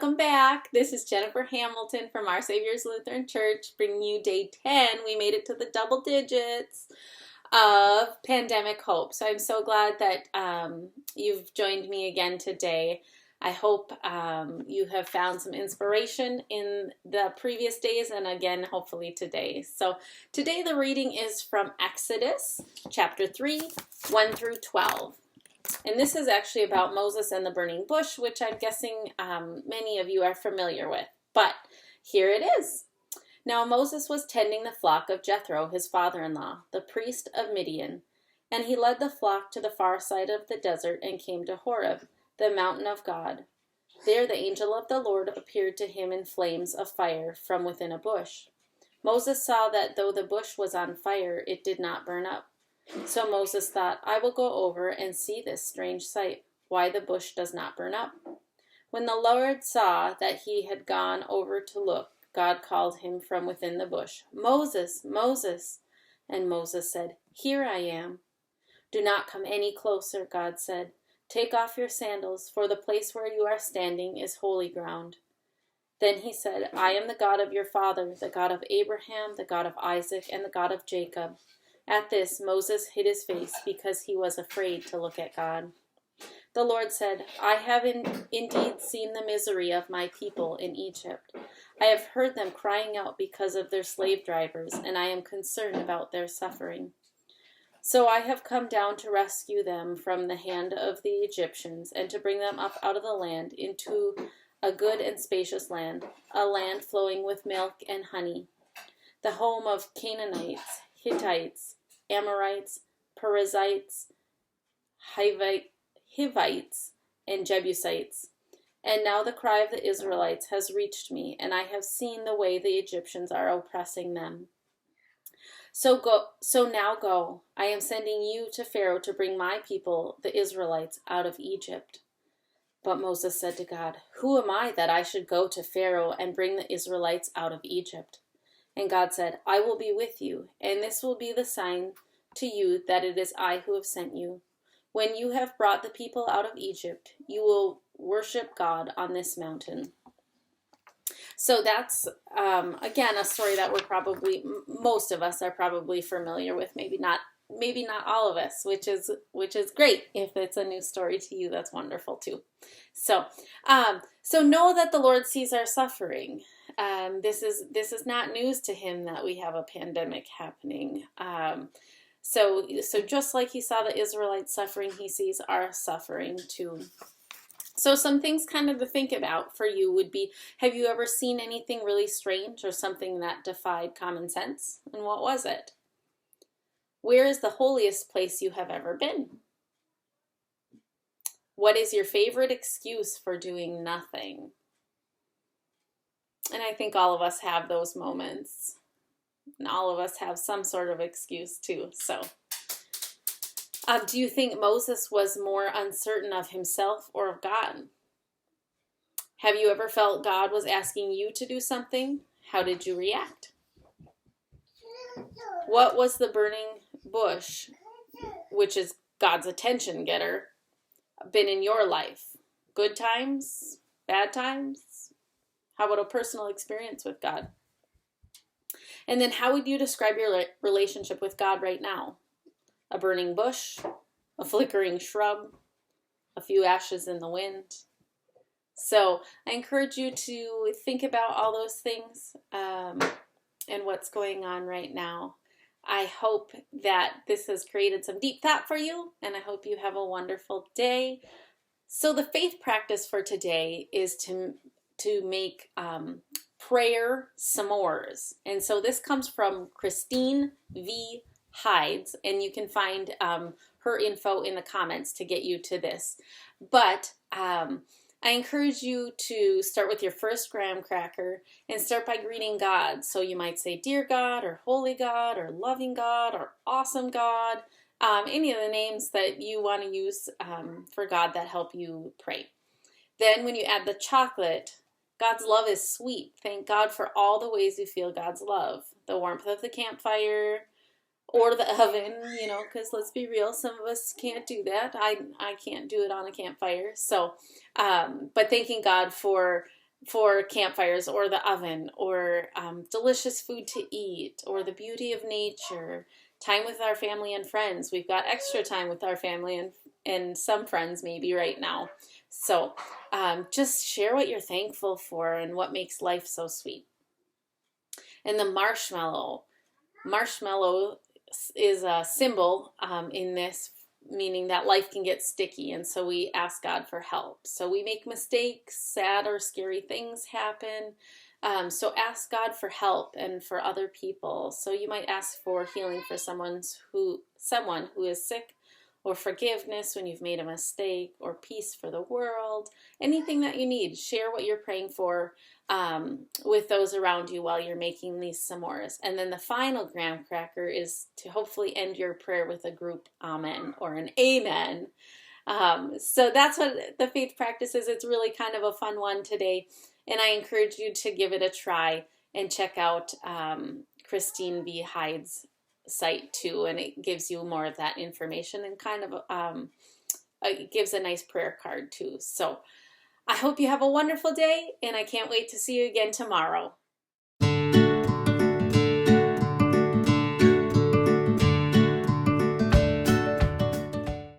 welcome back. This is Jennifer Hamilton from Our Savior's Lutheran Church, bringing you day 10. We made it to the double digits of pandemic hope. So I'm so glad that you've joined me again today. I hope you have found some inspiration in the previous days and again, hopefully today. So today the reading is from Exodus chapter 3, 1 through 12. And this is actually about Moses and the burning bush, which I'm guessing many of you are familiar with. But here it is. Now Moses was tending the flock of Jethro, his father-in-law, the priest of Midian. And he led the flock to the far side of the desert and came to Horeb, the mountain of God. There the angel of the Lord appeared to him in flames of fire from within a bush. Moses saw that though the bush was on fire, it did not burn up. So Moses thought, I will go over and see this strange sight, why the bush does not burn up. When the Lord saw that he had gone over to look, God called him from within the bush, Moses, Moses. And Moses said, Here I am. Do not come any closer, God said. Take off your sandals, for the place where you are standing is holy ground. Then he said, I am the God of your father, the God of Abraham, the God of Isaac, and the God of Jacob. At this, Moses hid his face because he was afraid to look at God. The Lord said, I have indeed seen the misery of my people in Egypt. I have heard them crying out because of their slave drivers, and I am concerned about their suffering. So I have come down to rescue them from the hand of the Egyptians and to bring them up out of the land into a good and spacious land, a land flowing with milk and honey, the home of Canaanites, Hittites, Amorites, Perizzites, Hivites, and Jebusites. And now the cry of the Israelites has reached me, and I have seen the way the Egyptians are oppressing them. So now go. I am sending you to Pharaoh to bring my people, the Israelites, out of Egypt. But Moses said to God, Who am I that I should go to Pharaoh and bring the Israelites out of Egypt? And God said, I will be with you, and this will be the sign to you that it is I who have sent you. When you have brought the people out of Egypt, you will worship God on this mountain. So that's, again, a story that most of us are probably familiar with, maybe not all of us, which is great. If it's a new story to you, that's wonderful too. So know that the Lord sees our suffering. This is not news to him that we have a pandemic happening. So just like he saw the Israelites suffering, he sees our suffering too. So some things kind of to think about for you would be, have you ever seen anything really strange or something that defied common sense? And what was it? Where is the holiest place you have ever been? What is your favorite excuse for doing nothing? And I think all of us have those moments. And all of us have some sort of excuse too. So, do you think Moses was more uncertain of himself or of God? Have you ever felt God was asking you to do something? How did you react? What was the burning bush, which is God's attention getter, been in your life? Good times? Bad times? How about a personal experience with God? And then how would you describe your relationship with God right now? A burning bush, a flickering shrub, a few ashes in the wind. So I encourage you to think about all those things and what's going on right now. I hope that this has created some deep thought for you, and I hope you have a wonderful day. So the faith practice for today is to make prayer s'mores. And so this comes from Christine V. Hides, and you can find her info in the comments to get you to this. But I encourage you to start with your first graham cracker and start by greeting God. So you might say, Dear God, or Holy God, or Loving God, or Awesome God, any of the names that you want to use for God that help you pray. Then when you add the chocolate, God's love is sweet. Thank God for all the ways you feel God's love. The warmth of the campfire, or the oven, because let's be real, some of us can't do that. I can't do it on a campfire. So, but thanking God for for campfires or the oven or delicious food to eat or the beauty of nature, time with our family and friends. We've got extra time with our family and some friends maybe right now. So just share what you're thankful for and what makes life so sweet. And the marshmallow is a symbol in this, meaning that life can get sticky, and so we ask God for help. So we make mistakes, sad or scary things happen. So ask God for help and for other people. So you might ask for healing for someone who is sick, or forgiveness when you've made a mistake, or peace for the world. Anything that you need, share what you're praying for with those around you while you're making these s'mores. And then the final graham cracker is to hopefully end your prayer with a group amen or an amen. So that's what the faith practice is. It's really kind of a fun one today. And I encourage you to give it a try and check out Christine B. Hyde's site too. And it gives you more of that information and kind of it gives a nice prayer card too. So I hope you have a wonderful day, and I can't wait to see you again tomorrow.